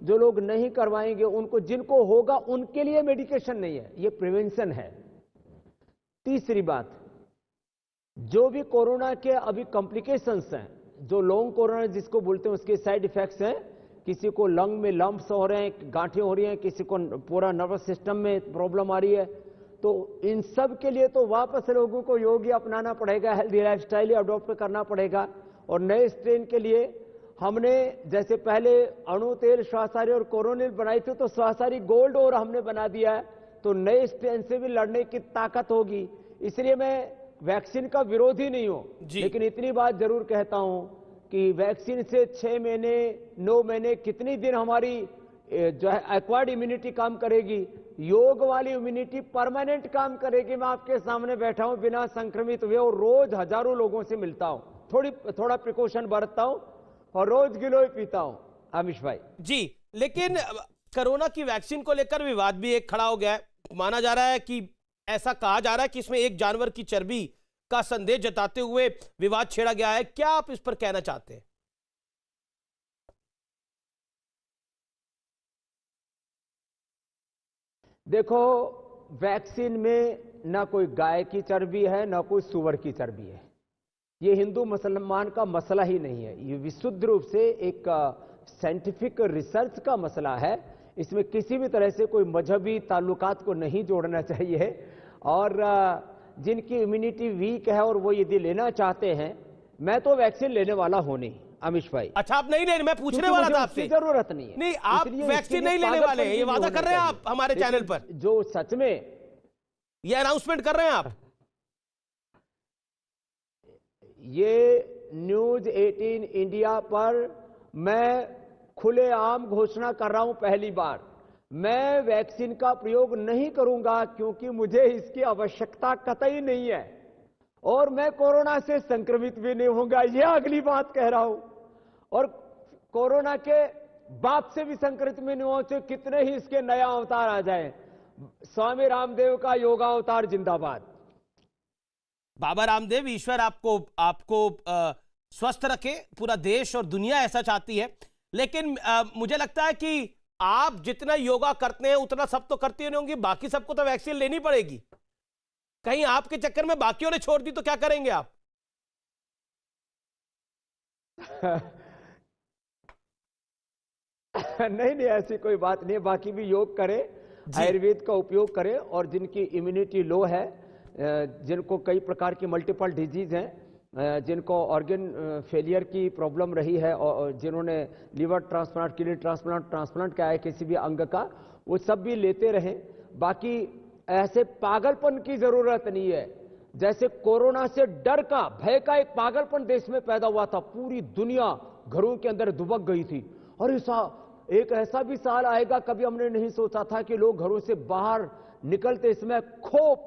जो लोग नहीं करवाएंगे, उनको, जिनको होगा उनके लिए मेडिकेशन नहीं है, ये प्रिवेंशन है। तीसरी बात, जो भी कोरोना के अभी कॉम्प्लिकेशंस हैं, जो लॉन्ग कोरोना जिसको बोलते हैं, उसके साइड इफेक्ट्स हैं। किसी को लंग में लंप्स हो रहे हैं, गांठें हो रही हैं, किसी को पूरा नर्वस सिस्टम में प्रॉब्लम आ रही है। तो इन सब के लिए तो वापस लोगों को योग ही अपनाना पड़ेगा, हेल्दी लाइफस्टाइल अडॉप्ट करना पड़ेगा। और नए स्ट्रेन के लिए हमने जैसे पहले अणु तेल, श्वासारी और कोरोनिल बनाई थी, तो श्वासारी गोल्ड और हमने बना दिया है। तो नए स्ट्रेन से भी लड़ने की ताकत होगी। इसलिए मैं वैक्सीन का विरोधी नहीं हूं, लेकिन इतनी बात जरूर कहता हूं कि वैक्सीन से 6 महीने, 9 महीने, कितनी दिन हमारी जो है एक्वायर्ड इम्यूनिटी काम करेगी, योग वाली इम्यूनिटी परमानेंट काम करेगी। मैं आपके सामने बैठा हूं बिना संक्रमित हुए और रोज हजारों लोगों से मिलता हूं, थोड़ा प्रिकॉशन बरतता हूं और रोज गिलोय पीता हूं। अमीश भाई जी, लेकिन कोरोना की वैक्सीन को लेकर विवाद भी एक खड़ा हो गया है। माना जा रहा है कि, ऐसा कहा जा रहा है कि इसमें एक जानवर की चर्बी का संदेश जताते हुए विवाद छेड़ा गया है। क्या आप इस पर कहना चाहते हैं? देखो, वैक्सीन में ना कोई गाय की चर्बी है, ना कोई सुअर की चर्बी है। ये हिंदू मुसलमान का मसला ही नहीं है, ये विशुद्ध रूप से एक साइंटिफिक रिसर्च का मसला है। इसमें किसी भी तरह से कोई मजहबी ताल्लुकात को नहीं जोड़ना चाहिए। और जिनकी इम्यूनिटी वीक है और वो यदि लेना चाहते हैं, मैं तो वैक्सीन लेने वाला हूं नहीं। अमीश भाई अच्छा, आप नहीं लेने, मैं पूछने वाला था आपसे। जरूरत नहीं है। नहीं, आप वैक्सीन नहीं लेने वाले हैं, ये वादा कर रहे हैं आप हमारे चैनल पर? जो सच में ये अनाउंसमेंट कर रहे हैं आप? ये न्यूज 18 इंडिया पर मैं खुलेआम घोषणा कर रहा हूं पहली बार, मैं वैक्सीन का प्रयोग नहीं करूंगा, क्योंकि मुझे इसकी आवश्यकता कतई नहीं है। और मैं कोरोना से संक्रमित भी नहीं होऊंगा, यह अगली बात कह रहा हूं। और कोरोना के बाप से भी संक्रमित में नहीं हो, तो कितने ही इसके नया अवतार आ जाए। स्वामी रामदेव का योगा अवतार जिंदाबाद। बाबा रामदेव, ईश्वर आपको स्वस्थ रखे, पूरा देश और दुनिया ऐसा चाहती है। लेकिन मुझे लगता है कि आप जितना योगा करते हैं उतना सब तो करती नहीं होंगी, बाकी सबको तो वैक्सीन लेनी पड़ेगी। कहीं आपके चक्कर में बाकियों ने छोड़ दी तो क्या करेंगे आप? नहीं, ऐसी कोई बात नहीं है। बाकी भी योग करें, आयुर्वेद का उपयोग करें, और जिनकी इम्यूनिटी लो है, जिनको कई प्रकार की मल्टीपल डिजीज हैं, जिनको ऑर्गन फेलियर की प्रॉब्लम रही है, और जिन्होंने लिवर ट्रांसप्लांट, किडनी ट्रांसप्लांट का है किसी भी अंग का, वो सब भी लेते रहें। बाकी ऐसे पागलपन की जरूरत नहीं है। जैसे कोरोना से डर का, भय का एक पागलपन देश में पैदा हुआ था, पूरी दुनिया घरों के अंदर दुबक गई थी। और एक ऐसा भी साल आएगा, कभी हमने नहीं सोचा था कि लोग घरों से बाहर निकलते इसमें खौफ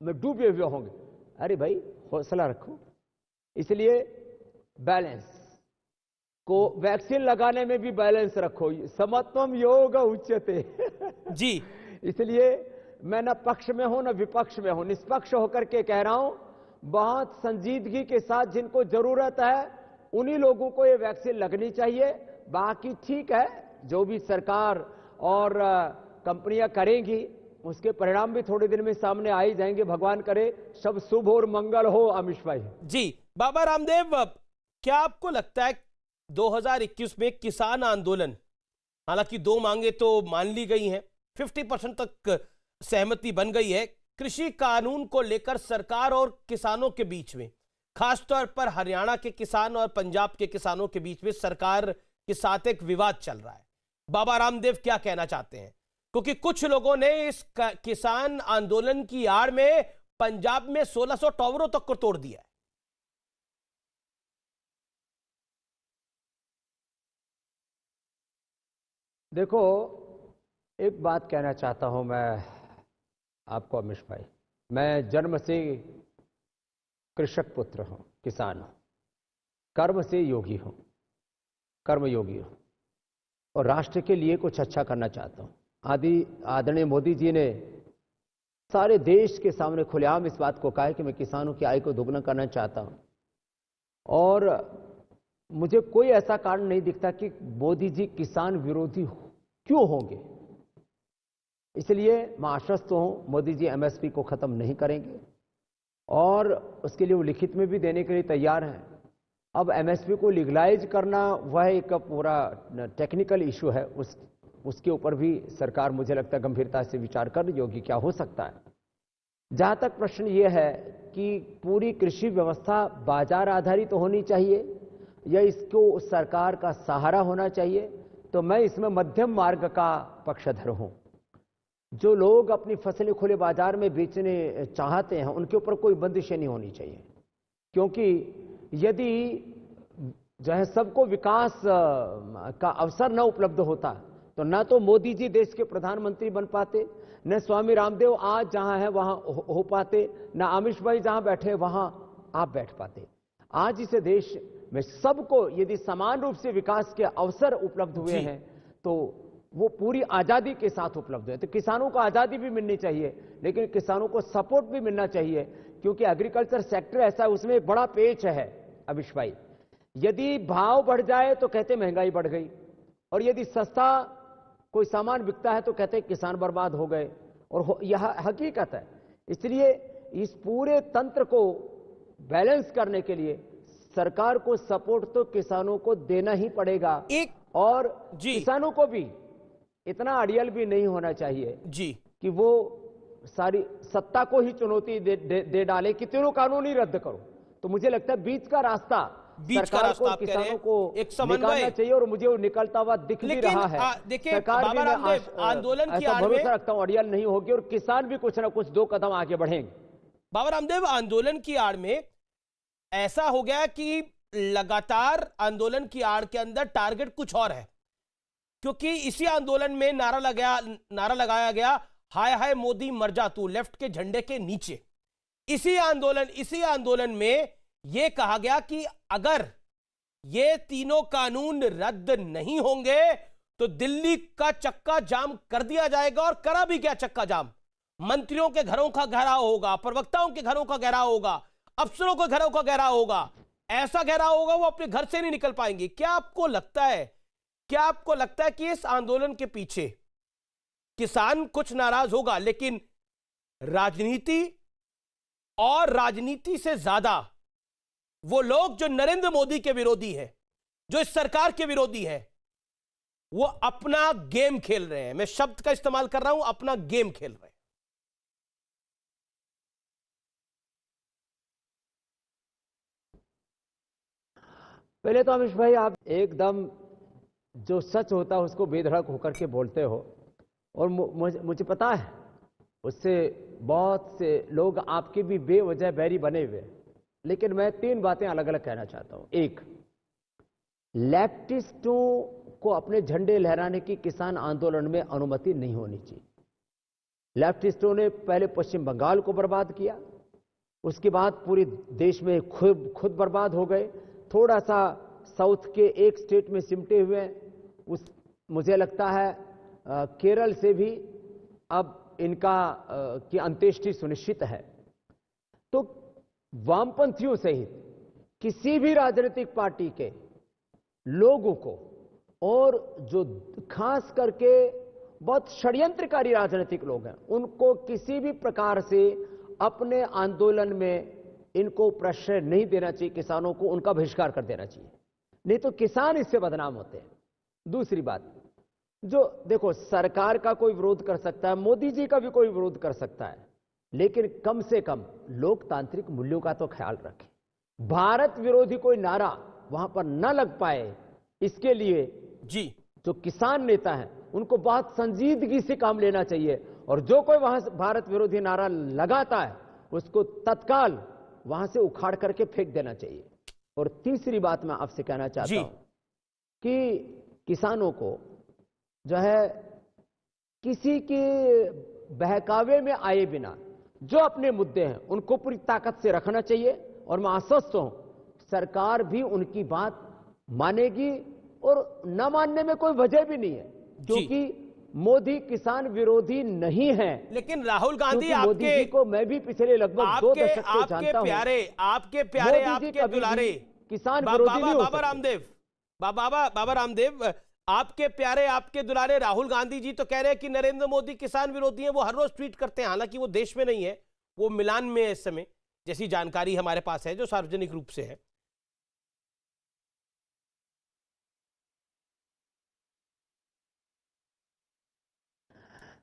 में डूबे हुए होंगे। अरे भाई, हौसला रखो। इसलिए बैलेंस को, वैक्सीन लगाने में भी बैलेंस रखो। समत्वम योग उच्यते जी। इसलिए मैं न पक्ष में हूं न विपक्ष में हूं, निष्पक्ष होकर के कह रहा हूं, बहुत संजीदगी के साथ जिनको जरूरत है उन्हीं लोगों को ये वैक्सीन लगनी चाहिए। बाकी ठीक है, जो भी सरकार और कंपनियां करेंगी उसके परिणाम भी थोड़े दिन में सामने आ ही जाएंगे। भगवान करे सब शुभ और मंगल हो। अमीश भाई जी। बाबा रामदेव, क्या आपको लगता है 2021 में किसान आंदोलन, हालांकि 2 मांगे तो मान ली गई हैं, 50% तक सहमति बन गई है, कृषि कानून को लेकर सरकार और किसानों के बीच में, खासतौर पर हरियाणा के किसान और पंजाब के किसानों के बीच में सरकार के साथ एक विवाद चल रहा है। बाबा रामदेव क्या कहना चाहते हैं? क्योंकि कुछ लोगों ने इस किसान आंदोलन की आड़ में पंजाब में 1600 टावरों तक को तोड़ दिया है। देखो, एक बात कहना चाहता हूं मैं आपको अमीश भाई, मैं जन्म से कृषक पुत्र हूं, किसान हूं, कर्म से योगी हूं, कर्मयोगी हूं, और राष्ट्र के लिए कुछ अच्छा करना चाहता हूं। आदरणीय मोदी जी ने सारे देश के सामने खुलेआम इस बात को कहा है कि मैं किसानों की आय को दोगुना करना चाहता हूं, और मुझे कोई ऐसा कारण नहीं दिखता कि मोदी जी किसान विरोधी क्यों होंगे। इसलिए मैं आश्वस्त हूं, मोदी जी एमएसपी को खत्म नहीं करेंगे, और उसके लिए वो लिखित में भी देने के लिए तैयार हैं। अब एमएसपी को लीगलाइज करना वह एक पूरा टेक्निकल इशू है, उसके ऊपर भी सरकार मुझे लगता है गंभीरता से विचार कर रही होगी क्या हो सकता है। जहां तक प्रश्न यह है कि पूरी कृषि व्यवस्था बाजार आधारित होनी चाहिए या इसको सरकार का सहारा होना चाहिए, तो मैं इसमें मध्यम मार्ग का पक्षधर हूं। जो लोग अपनी फसलें खुले बाजार में बेचने चाहते हैं उनके ऊपर कोई बंदिशें नहीं होनी चाहिए, क्योंकि यदि जो है सबको विकास का अवसर न उपलब्ध होता तो न तो मोदी जी देश के प्रधानमंत्री बन पाते, न स्वामी रामदेव आज जहां है वहां हो पाते, न आमिश भाई जहां बैठे वहां आप बैठ पाते। आज इस देश में सबको यदि समान रूप से विकास के अवसर उपलब्ध हुए हैं तो वो पूरी आजादी के साथ उपलब्ध है। तो किसानों को आजादी भी मिलनी चाहिए, लेकिन किसानों को सपोर्ट भी मिलना चाहिए, क्योंकि एग्रीकल्चर सेक्टर ऐसा है, उसमें एक बड़ा पेच है अभिष भाई। यदि भाव बढ़ जाए तो कहते महंगाई बढ़ गई, और यदि सस्ता कोई सामान बिकता है तो कहते किसान बर्बाद हो गए, और यह हकीकत है। इसलिए इस पूरे तंत्र को बैलेंस करने के लिए सरकार को सपोर्ट तो किसानों को देना ही पड़ेगा, और किसानों को भी इतना अड़ियल भी नहीं होना चाहिए कि वो सारी सत्ता को ही चुनौती दे डाले कि तीनों कानून ही रद्द करो। तो मुझे लगता है बीच का रास्ता सरकार को, किसानों को एक निकालना चाहिए, और मुझे वो निकलता हुआ दिख भी रहा है। देखिए बाबा रामदेव, आंदोलन की आड़ में भरोसा रखता हूं अड़ियल नहीं होगी, और किसान भी कुछ ना कुछ 2 कदम आगे बढ़ेंगे। बाबा रामदेव, आंदोलन की आड़ में ऐसा हो गया कि लगातार आंदोलन की आड़ के अंदर टारगेट कुछ और है, क्योंकि इसी आंदोलन में नारा लगाया गया, हाय हाय मोदी मर जा तू, लेफ्ट के झंडे के नीचे। इसी आंदोलन में यह कहा गया कि अगर ये तीनों कानून रद्द नहीं होंगे तो दिल्ली का चक्का जाम कर दिया जाएगा। और करा भी क्या चक्का जाम? मंत्रियों के घरों का घेराव होगा, प्रवक्ताओं के घरों का घेराव होगा, अफसरों के घरों का घेराव होगा। ऐसा घेराव होगा वो अपने घर से नहीं निकल पाएंगे। क्या आपको लगता है कि इस आंदोलन के पीछे किसान कुछ नाराज होगा, लेकिन राजनीति और राजनीति से ज्यादा वो लोग जो नरेंद्र मोदी के विरोधी है, जो इस सरकार के विरोधी है, वो अपना गेम खेल रहे हैं? मैं शब्द का इस्तेमाल कर रहा हूं, अपना गेम खेल रहे हैं। पहले तो अमीश भाई, आप एकदम जो सच होता है उसको बेधड़क होकर के बोलते हो, और मुझे पता है उससे बहुत से लोग आपके भी बेवजह बैरी बने हुए। लेकिन मैं 3 बातें अलग अलग कहना चाहता हूं। एक, लेफ्टिस्टों को अपने झंडे लहराने की किसान आंदोलन में अनुमति नहीं होनी चाहिए। लेफ्टिस्टों ने पहले पश्चिम बंगाल को बर्बाद किया, उसके बाद पूरे देश में खुद बर्बाद हो गए, थोड़ा सा साउथ के एक स्टेट में सिमटे हुए हैं। मुझे लगता है केरल से भी अब इनका की अंत्येष्टि सुनिश्चित है। तो वामपंथियों सहित किसी भी राजनीतिक पार्टी के लोगों को, और जो खास करके बहुत षड्यंत्रकारी राजनीतिक लोग हैं, उनको किसी भी प्रकार से अपने आंदोलन में इनको प्रश्रय नहीं देना चाहिए। किसानों को उनका बहिष्कार कर देना चाहिए, नहीं तो किसान इससे बदनाम होते हैं। दूसरी बात, जो देखो, सरकार का कोई विरोध कर सकता है, मोदी जी का भी कोई विरोध कर सकता है, लेकिन कम से कम लोकतांत्रिक मूल्यों का तो ख्याल रखें। भारत विरोधी कोई नारा वहां पर न लग पाए, इसके लिए जी जो किसान नेता हैं उनको बहुत संजीदगी से काम लेना चाहिए, और जो कोई वहां से भारत विरोधी नारा लगाता है उसको तत्काल वहां से उखाड़ करके फेंक देना चाहिए। और तीसरी बात मैं आपसे कहना चाहता हूं कि किसानों को जो है किसी के बहकावे में आए बिना जो अपने मुद्दे हैं उनको पूरी ताकत से रखना चाहिए, और मैं आश्वस्त हूं सरकार भी उनकी बात मानेगी, और न मानने में कोई वजह भी नहीं है, क्योंकि मोदी किसान विरोधी नहीं है। लेकिन राहुल गांधी, मोदी जी को मैं भी पिछले लगभग 2 दशक से जानता हूं। आपके दुलारे किसान विरोधी नहीं हो सकते। बाबा रामदेव, आपके प्यारे, आपके दुलारे राहुल गांधी जी तो कह रहे हैं कि नरेंद्र मोदी किसान विरोधी हैं। वो हर रोज ट्वीट करते हैं, हालांकि वो देश में नहीं है, वो मिलान में है इस समय, जैसी जानकारी हमारे पास है जो सार्वजनिक रूप से है।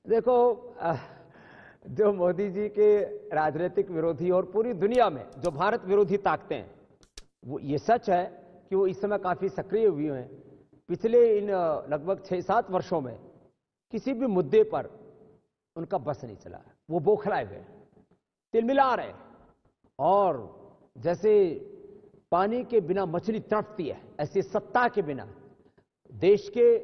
देखो, जो मोदी जी के राजनीतिक विरोधी और पूरी दुनिया में जो भारत विरोधी ताकतें हैं, वो ये सच है कि वो इस समय काफी सक्रिय हुए हैं। पिछले इन लगभग 6-7 वर्षों में किसी भी मुद्दे पर उनका बस नहीं चला, वो बौखलाए हुए, तिलमिला रहे, और जैसे पानी के बिना मछली तड़पती है, ऐसे सत्ता के बिना देश के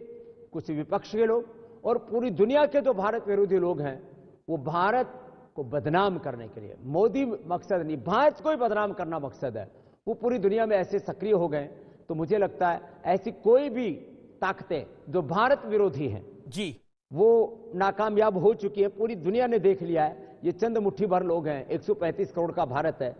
कुछ विपक्ष के लोग और पूरी दुनिया के जो भारत विरोधी लोग हैं, वो भारत को बदनाम करने के लिए, मोदी मकसद नहीं, भारत को ही बदनाम करना मकसद है, वो पूरी दुनिया में ऐसे सक्रिय हो गए। तो मुझे लगता है ऐसी कोई भी ताकतें जो भारत विरोधी हैं जी, वो नाकामयाब हो चुकी है। पूरी दुनिया ने देख लिया है, ये चंद मुट्ठी भर लोग हैं, 135 करोड़ का भारत है,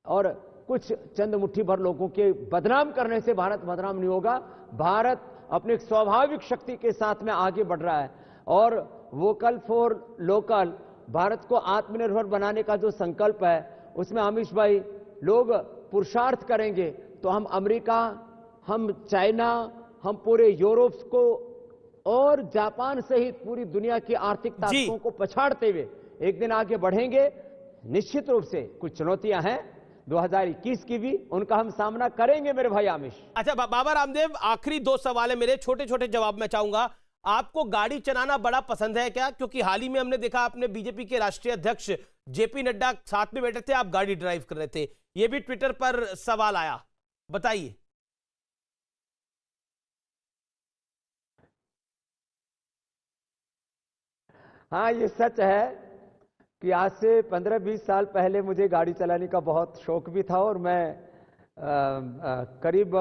और कुछ चंद मुट्ठी भर लोगों के बदनाम करने से भारत बदनाम नहीं होगा। भारत अपने एक स्वाभाविक शक्ति के साथ में आगे बढ़ रहा है, और वोकल फॉर लोकल, भारत को आत्मनिर्भर बनाने का जो संकल्प है, उसमें अमीश भाई लोग पुरुषार्थ करेंगे तो हम अमेरिका, हम चाइना, हम पूरे यूरोप को और जापान सहित पूरी दुनिया की आर्थिक ताकतों को पछाड़ते हुए एक दिन आगे बढ़ेंगे। निश्चित रूप से कुछ चुनौतियां हैं 2021 की भी, उनका हम सामना करेंगे मेरे भाई आमिश। अच्छा बाबा रामदेव, आखिरी 2 सवाल है मेरे, छोटे छोटे जवाब मैं चाहूंगा। आपको गाड़ी चलाना बड़ा पसंद है क्या? क्योंकि हाल ही में हमने देखा अपने बीजेपी के राष्ट्रीय अध्यक्ष जेपी नड्डा साथ में बैठे थे, आप गाड़ी ड्राइव कर रहे थे, यह भी ट्विटर पर सवाल आया, बताइए। हाँ, ये सच है कि आज से 15-20 साल पहले मुझे गाड़ी चलाने का बहुत शौक भी था और मैं करीब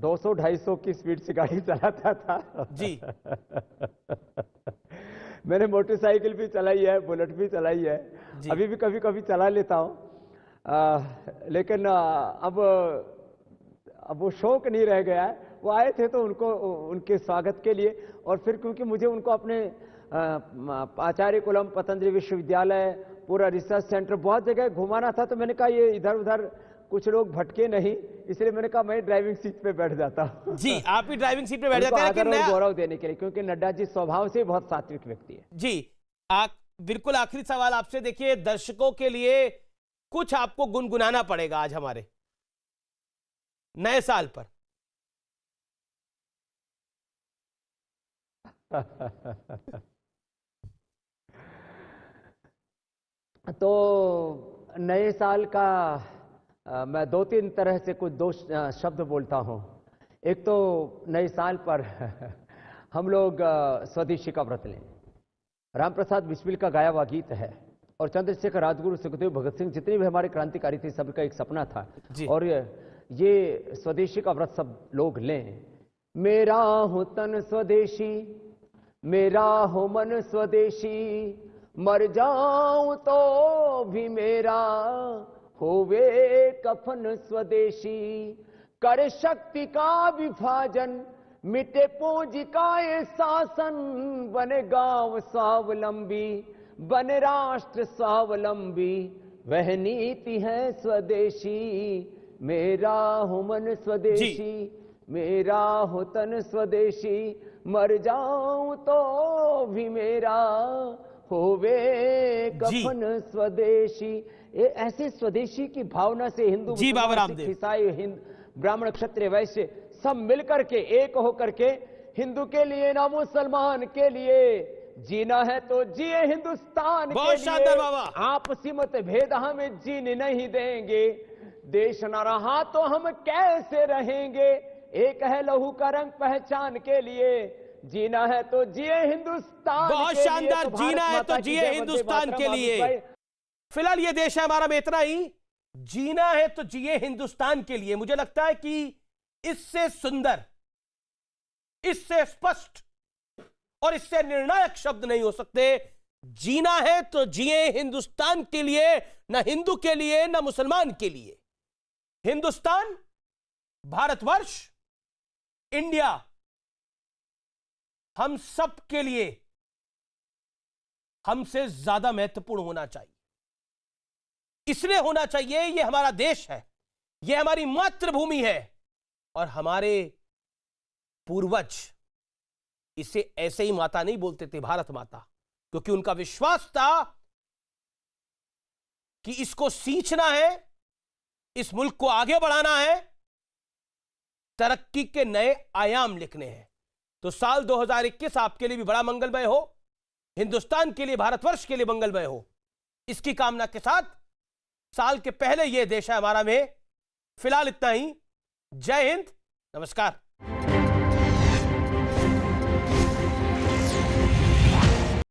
200-250 की स्पीड से गाड़ी चलाता था जी। मैंने मोटरसाइकिल भी चलाई है, बुलेट भी चलाई है, अभी भी कभी कभी चला लेता हूँ। लेकिन अब वो शौक नहीं रह गया है। वो आए थे तो उनके स्वागत के लिए, और फिर क्योंकि मुझे उनको अपने आचार्य कुलम, पतंजलि विश्वविद्यालय, पूरा रिसर्च सेंटर, बहुत जगह घुमाना था, तो मैंने कहा ये इधर उधर कुछ लोग भटके नहीं, इसलिए मैंने कहा मैं ड्राइविंग सीट पे बैठ जाता हूँ। जी, आप भी ड्राइविंग सीट पे बैठ जाते हैं, लेकिन गौरव देने के लिए, क्योंकि नड्डा जी स्वभाव से बहुत सात्विक व्यक्ति है। जी, बिल्कुल आखिरी सवाल आपसे। देखिए, दर्शकों के लिए कुछ आपको गुनगुनाना पड़ेगा आज हमारे नए साल पर। तो नए साल का मैं 2-3 तरह से कुछ शब्द बोलता हूं। एक तो नए साल पर हम लोग स्वदेशी का व्रत लें। राम प्रसाद बिस्मिल का गाया हुआ गीत है, और चंद्रशेखर, राजगुरु, सुखदेव, भगत सिंह, जितने भी हमारे क्रांतिकारी थे, सबका एक सपना था। और ये स्वदेशी का व्रत सब लोग लें। मेरा हो तन स्वदेशी, मेरा हो मन स्वदेशी, मर जाऊं तो भी मेरा होवे कफन स्वदेशी। कर शक्ति का विभाजन, मिटे पूंजी का ये शासन, बने गांव स्वावलंबी, बने राष्ट्र स्वावलंबी, वह नीति है स्वदेशी। मेरा हो मन स्वदेशी, मेरा हो तन स्वदेशी, मर जाऊं तो भी मेरा होवे कफन स्वदेशी। ये ऐसे स्वदेशी की भावना से हिंदू, मुसलमान, ईसाई, ब्राह्मण, क्षत्रिय, वैश्य सब मिलकर के, एक होकर के, हिंदू के लिए ना मुसलमान के लिए जीना है तो जिए हिंदुस्तान के लिए। आपसी मतभेद हमें जीने नहीं देंगे, देश न रहा तो हम कैसे रहेंगे। एक है लहू का रंग पहचान के लिए, जीना है तो जिए हिंदुस्तान। बहुत शानदार, जीना है तो जिए हिंदुस्तान के लिए। फिलहाल ये देश है हमारा में इतना ही। जीना है तो जिए हिंदुस्तान के लिए, मुझे लगता है कि इससे सुंदर, इससे स्पष्ट और इससे निर्णायक शब्द नहीं हो सकते। जीना है तो जिए हिंदुस्तान के लिए, ना हिंदू के लिए ना मुसलमान के लिए। हिंदुस्तान, भारतवर्ष, इंडिया हम सब के लिए हमसे ज्यादा महत्वपूर्ण होना चाहिए। इसलिए होना चाहिए, ये हमारा देश है, ये हमारी मातृभूमि है, और हमारे पूर्वज इसे ऐसे ही माता नहीं बोलते थे, भारत माता, क्योंकि उनका विश्वास था कि इसको सींचना है, इस मुल्क को आगे बढ़ाना है, तरक्की के नए आयाम लिखने हैं। तो साल 2021 आपके लिए भी बड़ा मंगलमय हो, हिंदुस्तान के लिए, भारतवर्ष के लिए मंगलमय हो, इसकी कामना के साथ साल के पहले यह देश है हमारा में फिलहाल इतना ही। जय हिंद, नमस्कार।